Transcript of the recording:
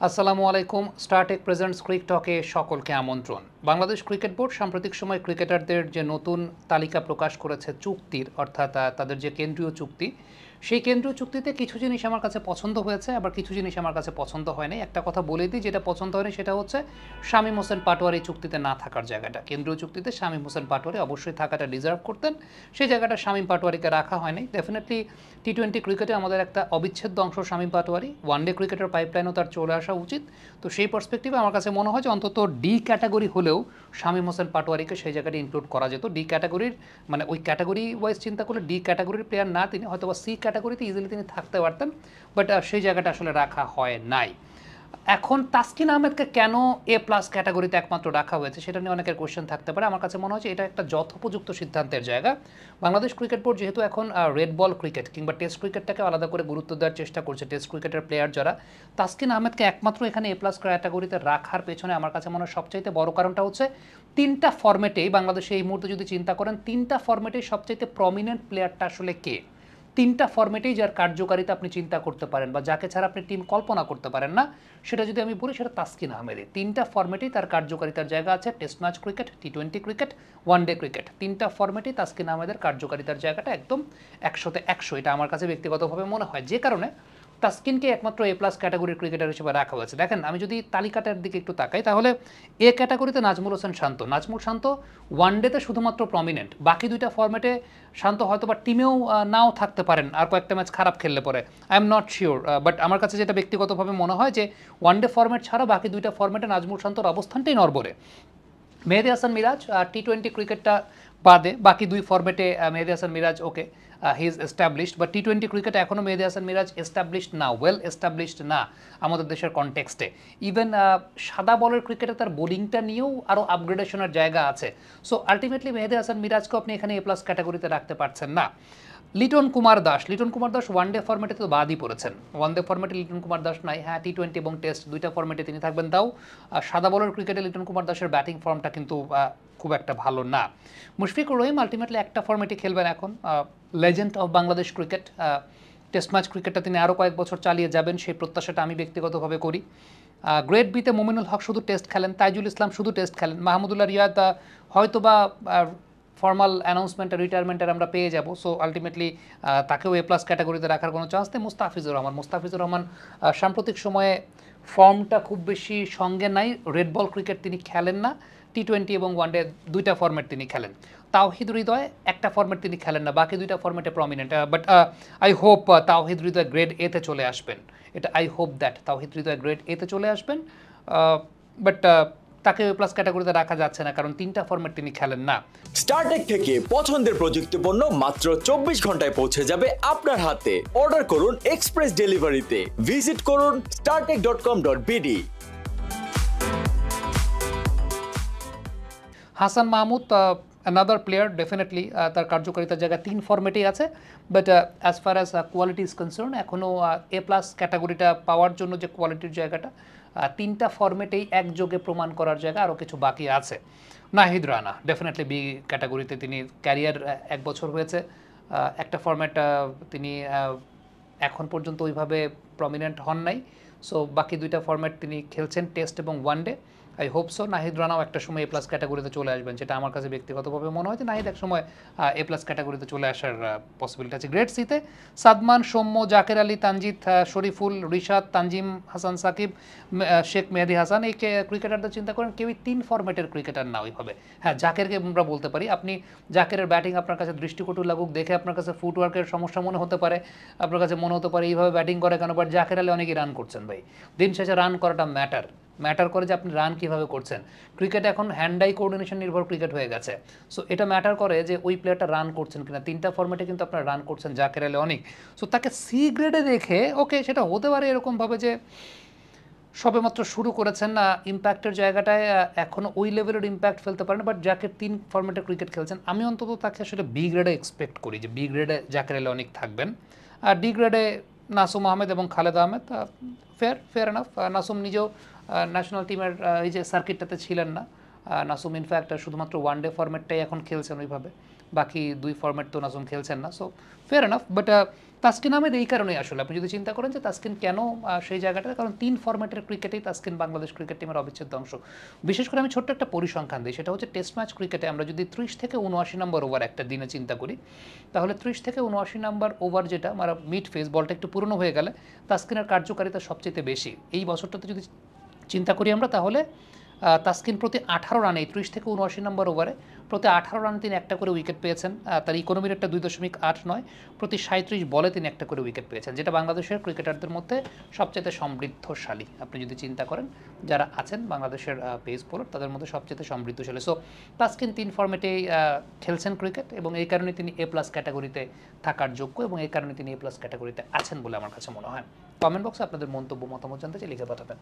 আসসালামু আলাইকুম। Star Tech presents ক্রিক টকে সকলকে আমন্ত্রণ। বাংলাদেশ ক্রিকেট বোর্ড সাম্প্রতিক সময় ক্রিকেটারদের যে নতুন তালিকা প্রকাশ করেছে চুক্তির, অর্থাৎ তাদের যে কেন্দ্রীয় চুক্তি, সেই কেন্দ্রীয় চুক্তিতে কিছু জিনিস আমার কাছে পছন্দ হয়েছে, আবার কিছু জিনিস আমার কাছে পছন্দ হয়নি। একটা কথা বলে দিই, যেটা পছন্দ হয়নি সেটা হচ্ছে শামীম হোসেন পাটোয়ারি চুক্তিতে না থাকার জায়গাটা। কেন্দ্রীয় চুক্তিতে শামীম হোসেন পাটোয়ারি অবশ্যই থাকাটা ডিজার্ভ করতেন, সেই জায়গাটা শামীম পাটোয়ারিকে রাখা হয়নি। ডেফিনেটলি টি-20 ক্রিকেটে আমাদের একটা অবিচ্ছেদ্য অংশ শামীম পাটোয়ারি, ওয়ানডে ক্রিকেটের পাইপলাইনও তার চলে আসা উচিত। তো সেই পার্সপেক্টিভে আমার কাছে মনে হয় যে অন্তত ডি ক্যাটাগরি হলেও শামীম হোসেন পাটোয়ারিকে সেই জায়গাটি ইনক্লুড করা যেত। ডি ক্যাটাগরির মানে ওই ক্যাটাগরি ওয়াইজ চিন্তা করলে ডি ক্যাটাগরির প্লেয়ার না তিনি, হয়তো বা সি ক্যাটাগরিতে ইজিলি তিনি থাকতে পারতেন, বাট সেই জায়গাটা আসলে রাখা হয় নাই। এখন তাসকিন আহমেদকে কেন এ প্লাস ক্যাটাগরিতে একমাত্র রাখা হয়েছে সেটা নিয়ে অনেকের কোয়েশ্চেন থাকতে পারে। আমার কাছে মনে হয় এটা একটা যথোপযুক্ত সিদ্ধান্তের জায়গা। বাংলাদেশ ক্রিকেট বোর্ড যেহেতু এখন রেড বল ক্রিকেট কিংবা টেস্ট ক্রিকেটটাকে আলাদা করে গুরুত্ব দেওয়ার চেষ্টা করছে, টেস্ট ক্রিকেটের প্লেয়ার যারা, তাসকিন আহমেদকে একমাত্র এখানে এ প্লাস ক্যাটাগরিতে রাখার পেছনে আমার কাছে মনে হয় সবচাইতে বড় কারণটা হচ্ছে তিনটা ফরম্যাটেই বাংলাদেশে এই মুহূর্তে যদি চিন্তা করেন, তিনটা ফরম্যাটেই সবচাইতে প্রমিনেন্ট প্লেয়ারটা আসলে কে। তিনটা ফরম্যাটেই যার কার্যকারিতা আপনি চিন্তা করতে পারেন বা যাকে ছাড়া আপনি টিম কল্পনা করতে পারেন না, সেটা যদি আমি বলি সেটা তাসকিন আহমেদই। তিনটা ফরম্যাটেই তার কার্যকারিতার জায়গা আছে, টেস্ট ম্যাচ ক্রিকেট, টি-20 ক্রিকেট, ওয়ানডে ক্রিকেট। তিনটা ফরম্যাটেই তাসকিন আহমেদের কার্যকারিতার জায়গাটা একদম 100-তে 100, এটা আমার কাছে ব্যক্তিগতভাবে মনে হয়। যে কারণে তাসকিনকে একমাত্র এ প্লাস ক্যাটাগরির ক্রিকেটার হিসেবে রাখা হয়েছে। দেখেন, আমি যদি তালিকাটার দিকে একটু তাকাই, তাহলে এ ক্যাটাগরিতে নাজমুল হোসেন শান্ত। নাজমুল শান্ত ওয়ানডেতে শুধুমাত্র প্রমিনেন্ট, বাকি দুইটা ফরম্যাটে শান্ত হয়তো বা টিমেও নাও থাকতে পারেন আর কয়েকটা ম্যাচ খারাপ খেললে পরে, I am not sure, but আমার কাছে যেটা ব্যক্তিগতভাবে মনে হয় যে ওয়ানডে ফরম্যাট ছাড়া বাকি দুইটা ফরম্যাটে নাজমুল শান্তর অবস্থানটাই নড়বড়ে। মেহেদী হাসান মিরাজ টি-20 ক্রিকেটটা বাদে বাকি দুই ফরম্যাটে মেহেদী হাসান মিরাজ ওকে, হি ইজ এস্টাবলিশড, বাট টি-20 ক্রিকেটে এখনও মেহেদী হাসান মিরাজ এস্টাবলিশড না, ওয়েল এস্টাবলিশড না আমাদের দেশের কনটেক্সটে। ইভেন সাদা বলের ক্রিকেটে তার বোলিংটা নিয়েও আরও আপগ্রেডেশনের জায়গা আছে। সো আলটিমেটলি মেহেদী হাসান মিরাজকেও আপনি এখানে এ প্লাস ক্যাটাগরিতে রাখতে পারছেন না। লিটন কুমার দাস ওয়ানডে ফরম্যাটে তো বাদই পড়েছেন। ওয়ানডে ফরম্যাটে লিটন কুমার দাস নাই, হ্যাঁ টি-20 এবং টেস্ট দুইটা ফরম্যাটে তিনি থাকবেন। তাও সাদা বলের ক্রিকেটে লিটন কুমার দাসের ব্যাটিং ফর্মটা কিন্তু খুব একটা ভালো না। মুশফিকুর রহিম আলটিমেটলি একটা ফরম্যাটে খেলবেন এখন, legend of Bangladesh cricket. Test match ক্রিকেটটা তিনি আরও কয়েক বছর চালিয়ে যাবেন, সেই প্রত্যাশাটা আমি ব্যক্তিগতভাবে করি। গ্রেড বিতে মোমিনুল হক শুধু টেস্ট খেলেন, তাইজুল ইসলাম শুধু টেস্ট খেলেন, মাহমুদুল্লাহ রিয়াদ হয়তো বা ফর্মাল অ্যানাউন্সমেন্টের রিটায়ারমেন্টের আমরা পেয়ে যাব। সো আলটিমেটলি তাকেও এ প্লাস ক্যাটাগরিতে রাখার কোনো চান্স নেই। মুস্তাফিজুর রহমান সাম্প্রতিক সময়ে ফর্মটা খুব বেশি সঙ্গে নাই, রেড বল ক্রিকেট তিনি খেলেন না, টি-20 এবং ওয়ানডে দুইটা ফরম্যাট তিনি খেলেন। তাওহিদ হৃদয় একটা ফরম্যাট তিনি খেলেন না, বাকি দুইটা ফরম্যাটে prominent. But I hope Towhid Hridoy grade এতে চলে আসবেন, এটা I hope that Towhid Hridoy grade এতে চলে আসবেন। বাট তাকে প্লাস ক্যাটাগরিতে রাখা যাচ্ছে না, কারণ তিনটা ফরম্যাট তিনি খেলেন না। স্টারটেক থেকে পছন্দের প্রযুক্তি পণ্য মাত্র 24 ঘন্টায় পৌঁছে যাবে আপনার হাতে। অর্ডার করুন এক্সপ্রেস ডেলিভারিতে। ভিজিট করুন startek.com.bd। Hasan Mahmud another player, definitely তার কার্যকারিতার জায়গা তিন ফরম্যাটেই আছে, but as far as quality is concern এখনও এ প্লাস ক্যাটাগরিটা পাওয়ার জন্য যে কোয়ালিটির জায়গাটা তিনটা ফরম্যাটেই একযোগে প্রমাণ করার জায়গা আরও কিছু বাকি আছে। নাহিদ রানা ডেফিনেটলি বি ক্যাটাগরিতে, তিনি ক্যারিয়ার 1 বছর হয়েছে, একটা ফরম্যাট তিনি এখন পর্যন্ত ওইভাবে প্রমিনেন্ট হন নাই। সো বাকি দুইটা ফরম্যাট তিনি খেলছেন, টেস্ট এবং one day. I hope so Nahid রানাও একটা সময় এ প্লাস ক্যাটাগরিতে চলে আসবেন, যেটা আমার কাছে ব্যক্তিগতভাবে মনে হয় যে নাহিদ এক সময় এ প্লাস ক্যাটাগরিতে চলে আসার পসিবিলিটি আছে। গ্রেড সিতে সাদমান, সৌম্য, জাকের আলী, তানজিদ, শরীফুল, রিশাদ, তানজিম হাসান, সাকিব, শেখ মেহেদী হাসান, এই ক্রিকেটারদের চিন্তা করেন কেউই তিন ফরম্যাটের ক্রিকেটার না ওইভাবে। হ্যাঁ, জাকেরকে আমরা বলতে পারি, আপনি জাকেরের ব্যাটিং আপনার কাছে দৃষ্টিকটু লাগুক, দেখে আপনার কাছে ফুটওয়ার্কের সমস্যা মনে হতে পারে, আপনার কাছে মনে হতে পারে এইভাবে ব্যাটিং করে কেন, বাট জাকের আলী অনেকেই রান করছেন ভাই। দিন শেষে রান করাটা ম্যাটার করে যে আপনি রান কীভাবে করছেন। ক্রিকেট এখন হ্যান্ড আই কোঅর্ডিনেশন নির্ভর ক্রিকেট হয়ে গেছে। সো এটা ম্যাটার করে যে ওই প্লেয়ারটা রান করছেন কিনা। তিনটা ফরম্যাটে কিন্তু আপনার রান করছেন জাকের আলী অনেক। সো তাকে সি গ্রেডে দেখে ওকে, সেটা হতে পারে এরকমভাবে যে সবেমাত্র শুরু করেছেন না, ইম্প্যাক্টের জায়গাটায় এখনও ওই লেভেলের ইম্প্যাক্ট ফেলতে পারেন, বাট জাকের তিন ফরম্যাটে ক্রিকেট খেলছেন, আমি অন্তত তাকে আসলে বি গ্রেডে এক্সপেক্ট করি যে বি গ্রেডে জাকের আলী অনেক থাকবেন। আর ডি গ্রেডে নাসুম আহমেদ এবং খালেদ আহমেদ, ফেয়ার এনাফ। নাসুম নিজেও ন্যাশনাল টিমের এই যে সার্কিটটাতে ছিলেন না। নাসুম ইনফ্যাক্ট শুধুমাত্র ওয়ানডে ফরম্যাটটাই এখন খেলছেন ওইভাবে, বাকি দুই ফরম্যাট তো নাসুম খেলছেন না। So fair enough, but Taskin Ahmed এই কারণেই আসলে আপনি যদি চিন্তা করেন যে তাসকিন কেন সেই জায়গাটা, কারণ 3 ফরম্যাটের ক্রিকেটেই তাসকিন বাংলাদেশ ক্রিকেট টিমের অবিচ্ছেদ্য অংশ। বিশেষ করে আমি ছোট্ট একটা পরিসংখ্যান দিই, সেটা হচ্ছে টেস্ট ম্যাচ ক্রিকেটে আমরা যদি 30 থেকে 79 নম্বর ওভার একটা দিনে চিন্তা করি, তাহলে 30 থেকে 79 নম্বর ওভার যেটা আমরা মিড ফেজ বলটা একটু পুরনো হয়ে গেলে তাসকিনের কার্যকারিতা সবচেয়ে বেশি। এই বছরটাতে যদি চিন্তা করি আমরা, তাহলে তাসকিন প্রতি 18 রানে 30 থেকে 79 নম্বর ওভারে প্রতি 18 রানে তিনি একটা করে উইকেট পেয়েছেন। তার ইকোনমি রেটটা 2.89, প্রতি 37 বলে তিনি একটা করে উইকেট পেয়েছেন, যেটা বাংলাদেশের ক্রিকেটারদের মধ্যে সবচেয়ে সমৃদ্ধশালী। আপনি যদি চিন্তা করেন যারা আছেন বাংলাদেশের পেস বোলার তাদের মধ্যে সবচেয়ে সমৃদ্ধশালী। সো তাসকিন 3 ফরম্যাটেই খেলছেন ক্রিকেট, এবং এই কারণে তিনি A+ ক্যাটাগরিতে থাকার যোগ্য, এবং এই কারণে তিনি A+ ক্যাটাগরিতে আছেন বলে আমার কাছে মনে হয়। কমেন্ট বক্সে আপনাদের মন্তব্য মতামত জানতে চাই, লিখে পাঠাবেন।